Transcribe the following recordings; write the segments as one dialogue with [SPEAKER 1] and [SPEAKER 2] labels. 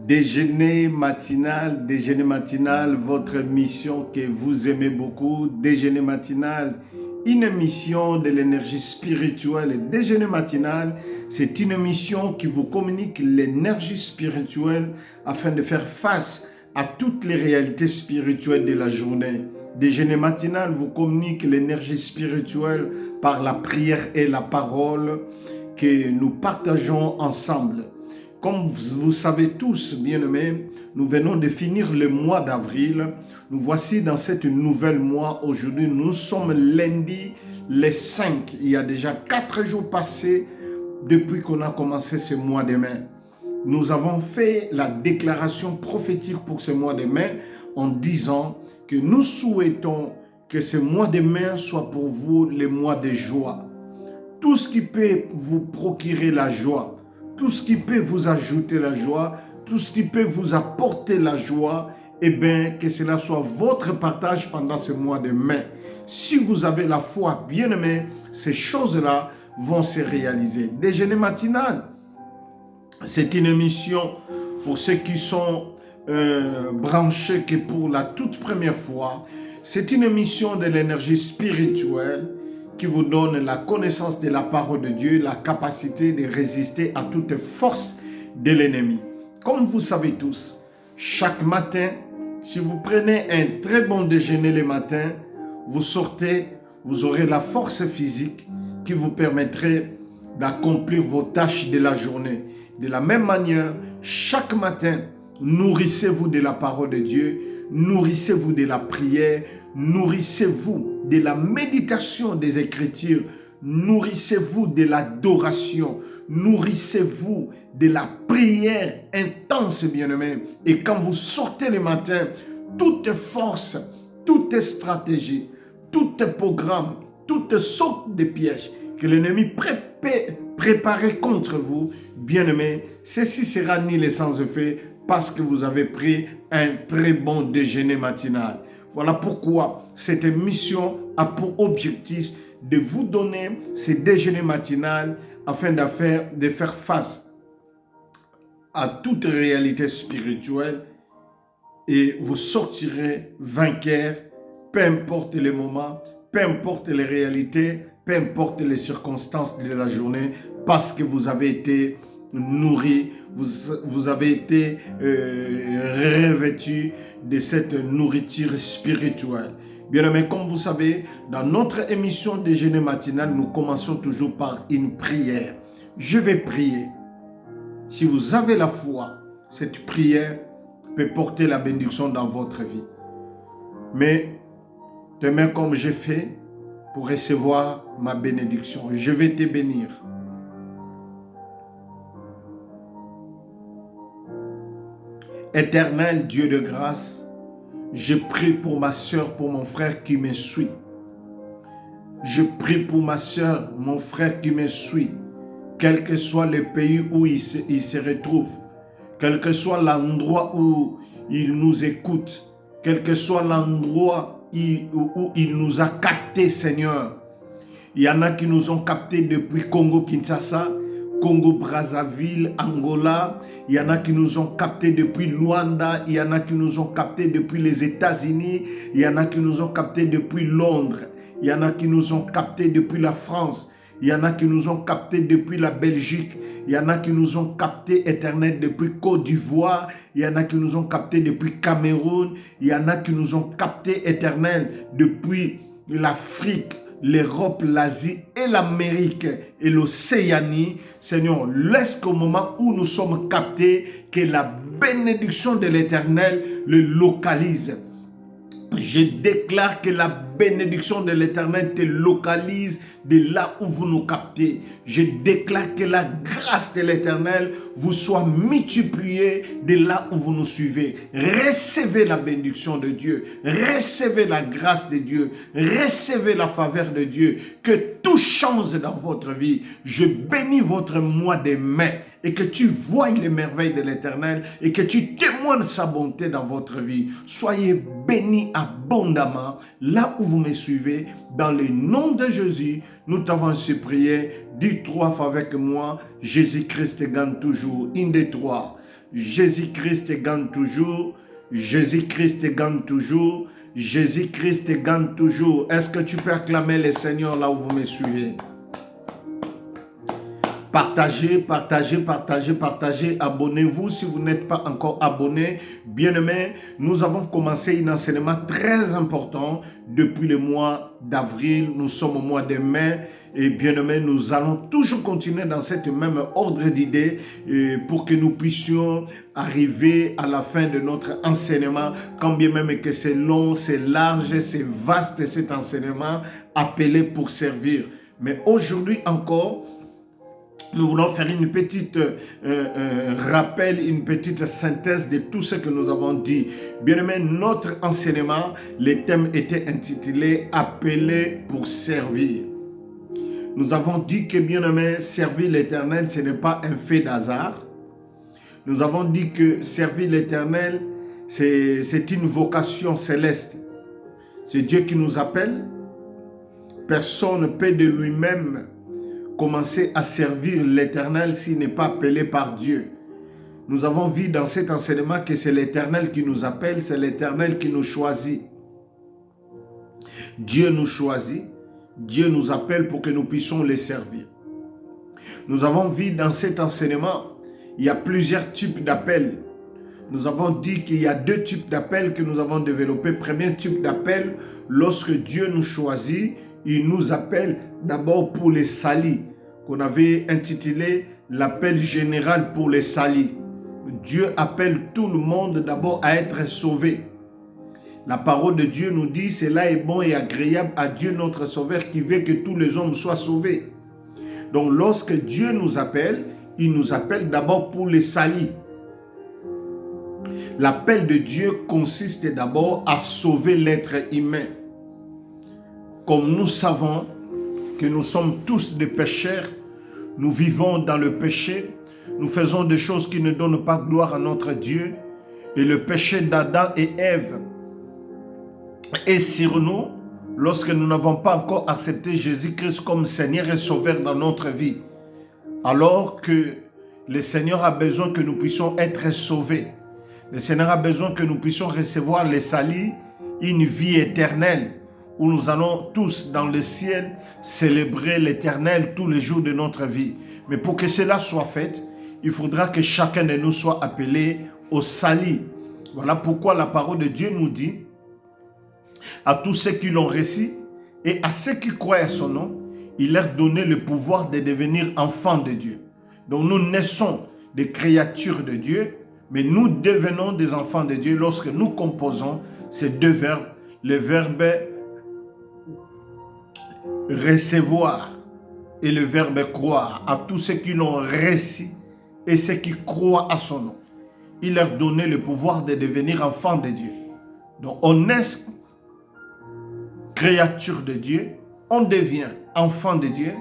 [SPEAKER 1] Déjeuner matinal, votre émission que vous aimez beaucoup. Déjeuner matinal, une émission de l'énergie spirituelle. Déjeuner matinal, c'est une émission qui vous communique l'énergie spirituelle afin de faire face à toutes les réalités spirituelles de la journée. Déjeuner matinal vous communique l'énergie spirituelle par la prière et la parole que nous partageons ensemble. Comme vous savez tous, bien-aimés, nous venons de finir le mois d'avril. Nous voici dans cette nouvelle mois. Aujourd'hui, nous sommes lundi, les 5. Il y a déjà 4 jours passés depuis qu'on a commencé ce mois de mai. Nous avons fait la déclaration prophétique pour ce mois de mai en disant que nous souhaitons que ce mois de mai soit pour vous le mois de joie. Tout ce qui peut vous procurer la joie, tout ce qui peut vous ajouter la joie, tout ce qui peut vous apporter la joie, eh bien, que cela soit votre partage pendant ce mois de mai. Si vous avez la foi, bien aimé, ces choses-là vont se réaliser. Déjeuner matinal, c'est une émission pour ceux qui sont branchés que pour la toute première fois. C'est une émission de l'énergie spirituelle qui vous donne la connaissance de la parole de Dieu, la capacité de résister à toute force de l'ennemi. Comme vous savez tous, chaque matin, si vous prenez un très bon déjeuner le matin, vous sortez, vous aurez la force physique qui vous permettrait d'accomplir vos tâches de la journée. De la même manière, chaque matin, nourrissez-vous de la parole de Dieu, nourrissez-vous de la prière, nourrissez-vous de la méditation des Écritures, nourrissez-vous de l'adoration, nourrissez-vous de la prière intense, bien-aimés. Et quand vous sortez le matin, toute force, toute stratégie, tout programme, toutes sortes de pièges que l'ennemi préparait contre vous, bien-aimés, ceci sera nul et sans effet parce que vous avez pris un très bon déjeuner matinal. Voilà pourquoi cette émission a pour objectif de vous donner ce déjeuner matinal afin de faire face à toute réalité spirituelle et vous sortirez vainqueur, peu importe les moments, peu importe les réalités, peu importe les circonstances de la journée, parce que vous avez été nourri, vous avez été revêtu de cette nourriture spirituelle. Bien aimé, comme vous savez, dans notre émission Déjeuner matinal, nous commençons toujours par une prière. Je vais prier. Si vous avez la foi, cette prière peut porter la bénédiction dans votre vie. Mais demain, comme j'ai fait, pour recevoir ma bénédiction, je vais te bénir. Éternel Dieu de grâce, je prie pour ma soeur, pour mon frère qui me suit. Je prie pour ma soeur, mon frère qui me suit, quel que soit le pays où il se retrouve, quel que soit l'endroit où il nous écoute, quel que soit l'endroit où il nous a captés, Seigneur. Il y en a qui nous ont captés depuis Congo-Kinshasa, Congo-Brazzaville, Angola. Il y en a qui nous ont captés depuis Luanda. Il y en a qui nous ont captés depuis les États-Unis. Il y en a qui nous ont captés depuis Londres. Il y en a qui nous ont captés depuis la France. Il y en a qui nous ont captés depuis la Belgique. Il y en a qui nous ont captés, Éternel, depuis Côte d'Ivoire. Il y en a qui nous ont captés depuis Cameroun. Il y en a qui nous ont captés, Éternel, depuis l'Afrique, l'Europe, l'Asie et l'Amérique et l'Océanie. Seigneur, laisse qu'au moment où nous sommes captés, que la bénédiction de l'Éternel le localise. Je déclare que la bénédiction de l'Éternel te localise de là où vous nous captez. Je déclare que la grâce de l'Éternel vous soit multipliée de là où vous nous suivez. Recevez la bénédiction de Dieu. Recevez la grâce de Dieu. Recevez la faveur de Dieu. Que tout change dans votre vie. Je bénis votre mois de mai. Et que tu voies les merveilles de l'Éternel et que tu témoignes sa bonté dans votre vie. Soyez bénis abondamment là où vous me suivez. Dans le nom de Jésus, nous t'avons ainsi prié. Dis 3 fois avec moi, Jésus-Christ gagne toujours. Une des 3. Jésus-Christ gagne toujours. Jésus-Christ gagne toujours. Jésus-Christ gagne toujours. Est-ce que tu peux acclamer le Seigneur là où vous me suivez? Partagez, partagez, partagez, partagez. Abonnez-vous si vous n'êtes pas encore abonné. Bien-aimés, nous avons commencé un enseignement très important depuis le mois d'avril. Nous sommes au mois de mai. Et bien-aimés, nous allons toujours continuer dans cette même ordre d'idées pour que nous puissions arriver à la fin de notre enseignement. Quand bien même que c'est long, c'est large, c'est vaste cet enseignement appelé pour servir. Mais aujourd'hui encore, nous voulons faire une petite rappel, une petite synthèse de tout ce que nous avons dit. Bien-aimé, notre enseignement, le thème était intitulé « Appelé pour servir ». Nous avons dit que, bien-aimé, servir l'Éternel, ce n'est pas un fait d'hasard. Nous avons dit que servir l'Éternel, c'est une vocation céleste. C'est Dieu qui nous appelle. Personne ne peut de lui-même commencer à servir l'Éternel s'il n'est pas appelé par Dieu. Nous avons vu dans cet enseignement que c'est l'Éternel qui nous appelle, c'est l'Éternel qui nous choisit. Dieu nous choisit, Dieu nous appelle pour que nous puissions les servir. Nous avons vu dans cet enseignement, il y a plusieurs types d'appels. Nous avons dit qu'il y a deux types d'appels que nous avons développés. Premier type d'appel, lorsque Dieu nous choisit, il nous appelle d'abord pour les salis, qu'on avait intitulé l'appel général pour les salis. Dieu appelle tout le monde d'abord à être sauvé. La parole de Dieu nous dit, cela est bon et agréable à Dieu notre Sauveur qui veut que tous les hommes soient sauvés. Donc lorsque Dieu nous appelle, il nous appelle d'abord pour les salis. L'appel de Dieu consiste d'abord à sauver l'être humain. Comme nous savons que nous sommes tous des pécheurs, nous vivons dans le péché, nous faisons des choses qui ne donnent pas gloire à notre Dieu, et le péché d'Adam et Ève est sur nous lorsque nous n'avons pas encore accepté Jésus-Christ comme Seigneur et Sauveur dans notre vie. Alors que le Seigneur a besoin que nous puissions être sauvés. Le Seigneur a besoin que nous puissions recevoir les salis, une vie éternelle, où nous allons tous dans le ciel célébrer l'Éternel tous les jours de notre vie. Mais pour que cela soit fait, il faudra que chacun de nous soit appelé au salut. Voilà pourquoi la parole de Dieu nous dit, à tous ceux qui l'ont reçu et à ceux qui croient à son nom, il leur donnait le pouvoir de devenir enfants de Dieu. Donc nous naissons des créatures de Dieu, mais nous devenons des enfants de Dieu lorsque nous composons ces deux verbes, le verbe recevoir et le verbe croire. À tous ceux qui l'ont reçu et ceux qui croient à son nom, il leur donnait le pouvoir de devenir enfants de Dieu. Donc on est créature de Dieu, on devient enfant de Dieu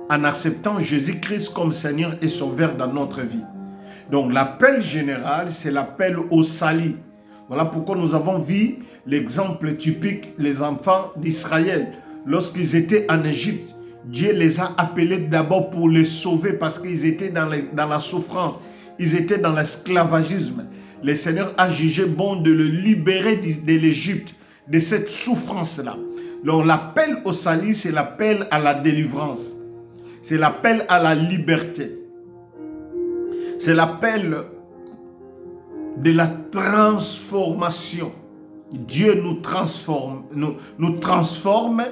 [SPEAKER 1] en acceptant Jésus-Christ comme Seigneur et Sauveur dans notre vie. Donc l'appel général, c'est l'appel au salut. Voilà pourquoi nous avons vu l'exemple typique, les enfants d'Israël. Lorsqu'ils étaient en Égypte, Dieu les a appelés d'abord pour les sauver parce qu'ils étaient dans la souffrance. Ils étaient dans l'esclavagisme. Le Seigneur a jugé bon de le libérer de l'Égypte, de cette souffrance-là. Donc l'appel au salut, c'est l'appel à la délivrance. C'est l'appel à la liberté. C'est l'appel de la transformation. Dieu nous transforme, nous transforme.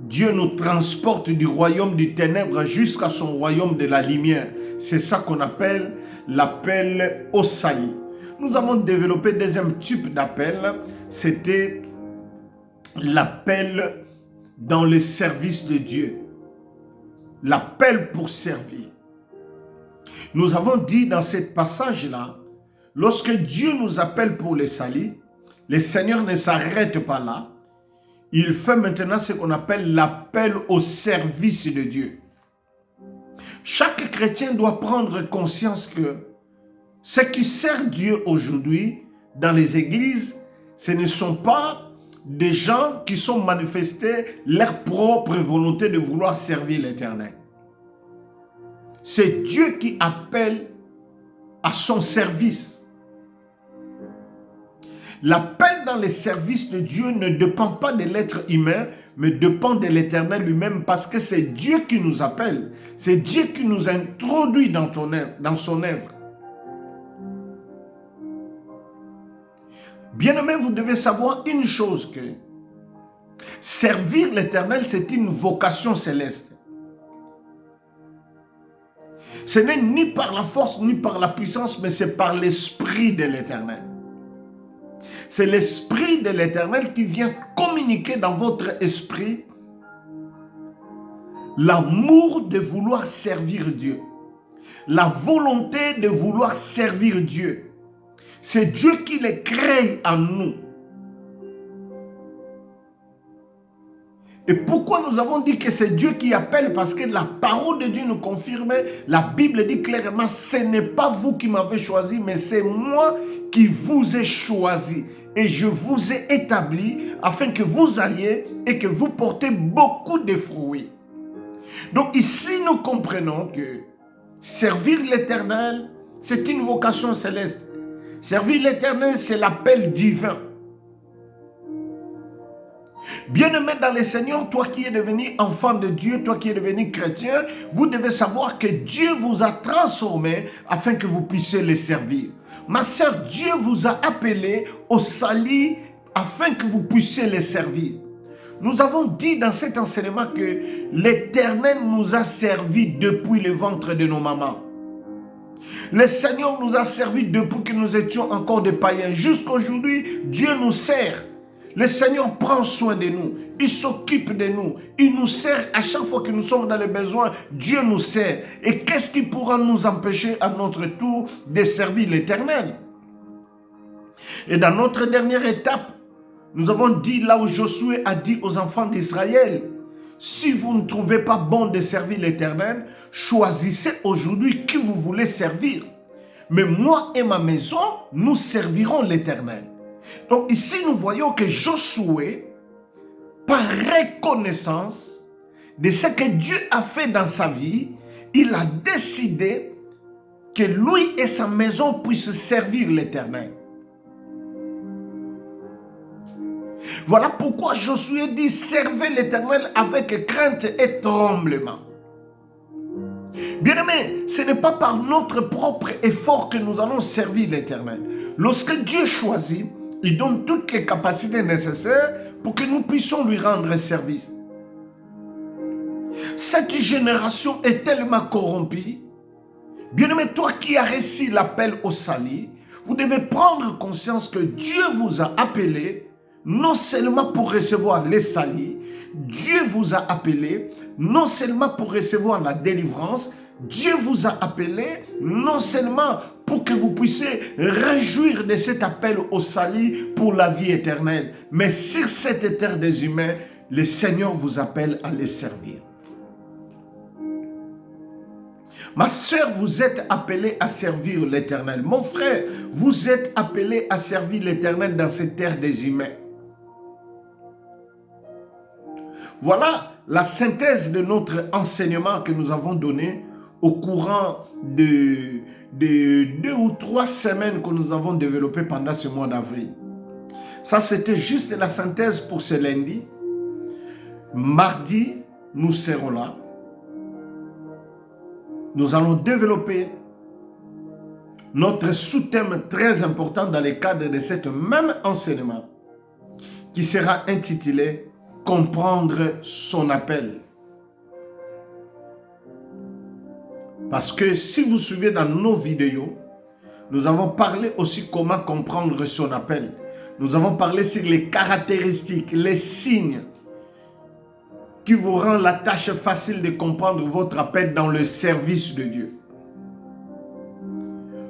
[SPEAKER 1] Dieu nous transporte du royaume des ténèbres jusqu'à son royaume de la lumière. C'est ça qu'on appelle l'appel au salut. Nous avons développé deuxième type d'appel. C'était l'appel dans le service de Dieu. L'appel pour servir. Nous avons dit dans ce passage-là, lorsque Dieu nous appelle pour le salut, le Seigneur ne s'arrête pas là. Il fait maintenant ce qu'on appelle l'appel au service de Dieu. Chaque chrétien doit prendre conscience que ceux qui servent Dieu aujourd'hui dans les églises, ce ne sont pas des gens qui sont manifestés leur propre volonté de vouloir servir l'Éternel. C'est Dieu qui appelle à à son service. L'appel dans les services de Dieu ne dépend pas de l'être humain, mais dépend de l'Éternel lui-même, parce que c'est Dieu qui nous appelle. C'est Dieu qui nous introduit dans son œuvre. Bien-aimés, vous devez savoir une chose, que servir l'Éternel, c'est une vocation céleste. Ce n'est ni par la force, ni par la puissance, mais c'est par l'Esprit de l'Éternel. C'est l'Esprit de l'Éternel qui vient communiquer dans votre esprit l'amour de vouloir servir Dieu, la volonté de vouloir servir Dieu. C'est Dieu qui les crée en nous. Et pourquoi nous avons dit que c'est Dieu qui appelle? Parce que la parole de Dieu nous confirme, la Bible dit clairement, ce n'est pas vous qui m'avez choisi, mais c'est moi qui vous ai choisi. Et je vous ai établi afin que vous alliez et que vous portez beaucoup de fruits. Donc ici, nous comprenons que servir l'Éternel, c'est une vocation céleste. Servir l'Éternel, c'est l'appel divin. Bien-aimé dans le Seigneur, toi qui es devenu enfant de Dieu, toi qui es devenu chrétien, vous devez savoir que Dieu vous a transformé afin que vous puissiez le servir. Ma sœur, Dieu vous a appelé au salut afin que vous puissiez le servir. Nous avons dit dans cet enseignement que l'Éternel nous a servi depuis le ventre de nos mamans. Le Seigneur nous a servi depuis que nous étions encore des païens. Jusqu'aujourd'hui, Dieu nous sert. Le Seigneur prend soin de nous. Il s'occupe de nous. Il nous sert à chaque fois que nous sommes dans les besoins. Dieu nous sert. Et qu'est-ce qui pourra nous empêcher à notre tour de servir l'Éternel? Et dans notre dernière étape, nous avons dit là où Josué a dit aux enfants d'Israël, si vous ne trouvez pas bon de servir l'Éternel, choisissez aujourd'hui qui vous voulez servir. Mais moi et ma maison, nous servirons l'Éternel. Donc ici, nous voyons que Josué, par reconnaissance de ce que Dieu a fait dans sa vie, il a décidé que lui et sa maison puissent servir l'Éternel. Voilà pourquoi Josué dit, servez l'Éternel avec crainte et tremblement. Bien-aimés, ce n'est pas par notre propre effort que nous allons servir l'Éternel. Lorsque Dieu choisit, il donne toutes les capacités nécessaires pour que nous puissions lui rendre service. Cette génération est tellement corrompue. Bien-aimé, toi qui as reçu l'appel au salut, vous devez prendre conscience que Dieu vous a appelé non seulement pour recevoir les salut, Dieu vous a appelé non seulement pour recevoir la délivrance, Dieu vous a appelé non seulement pour que vous puissiez réjouir de cet appel au salut pour la vie éternelle, mais sur cette terre des humains, le Seigneur vous appelle à les servir. Ma soeur, vous êtes appelé à servir l'Éternel. Mon frère, vous êtes appelé à servir l'Éternel dans cette terre des humains. Voilà la synthèse de notre enseignement que nous avons donné au courant de 2 ou 3 semaines que nous avons développées pendant ce mois d'avril. Ça, c'était juste la synthèse pour ce lundi. Mardi, nous serons là. Nous allons développer notre sous-thème très important dans le cadre de ce même enseignement qui sera intitulé « Comprendre son appel ». Parce que si vous suivez dans nos vidéos, nous avons parlé aussi comment comprendre son appel. Nous avons parlé sur les caractéristiques, les signes qui vous rendent la tâche facile de comprendre votre appel dans le service de Dieu.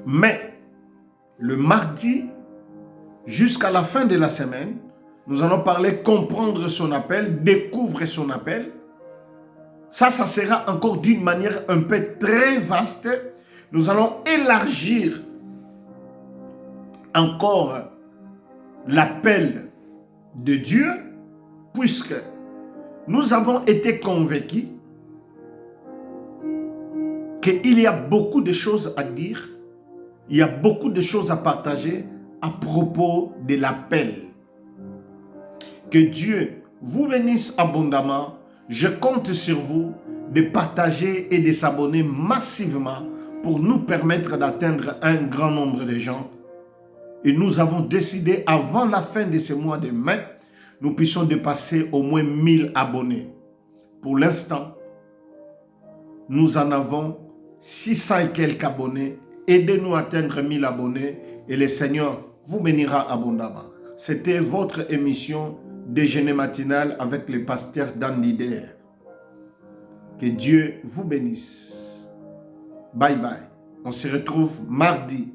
[SPEAKER 1] Mais le mardi, jusqu'à la fin de la semaine, nous allons parler comprendre son appel, découvrir son appel. Ça sera encore d'une manière un peu très vaste. Nous allons élargir encore l'appel de Dieu, puisque nous avons été convaincus qu'il y a beaucoup de choses à dire, Il y a beaucoup de choses à partager à propos de l'appel. Que Dieu vous bénisse abondamment. Je compte sur vous de partager et de s'abonner massivement pour nous permettre d'atteindre un grand nombre de gens. Et nous avons décidé, avant la fin de ce mois de mai, nous puissions dépasser au moins 1000 abonnés. Pour l'instant, nous en avons 600 et quelques abonnés. Aidez-nous à atteindre 1000 abonnés et le Seigneur vous bénira abondamment. C'était votre émission Déjeuner matinal avec le pasteur Dan Lider. Que Dieu vous bénisse. Bye bye. On se retrouve mardi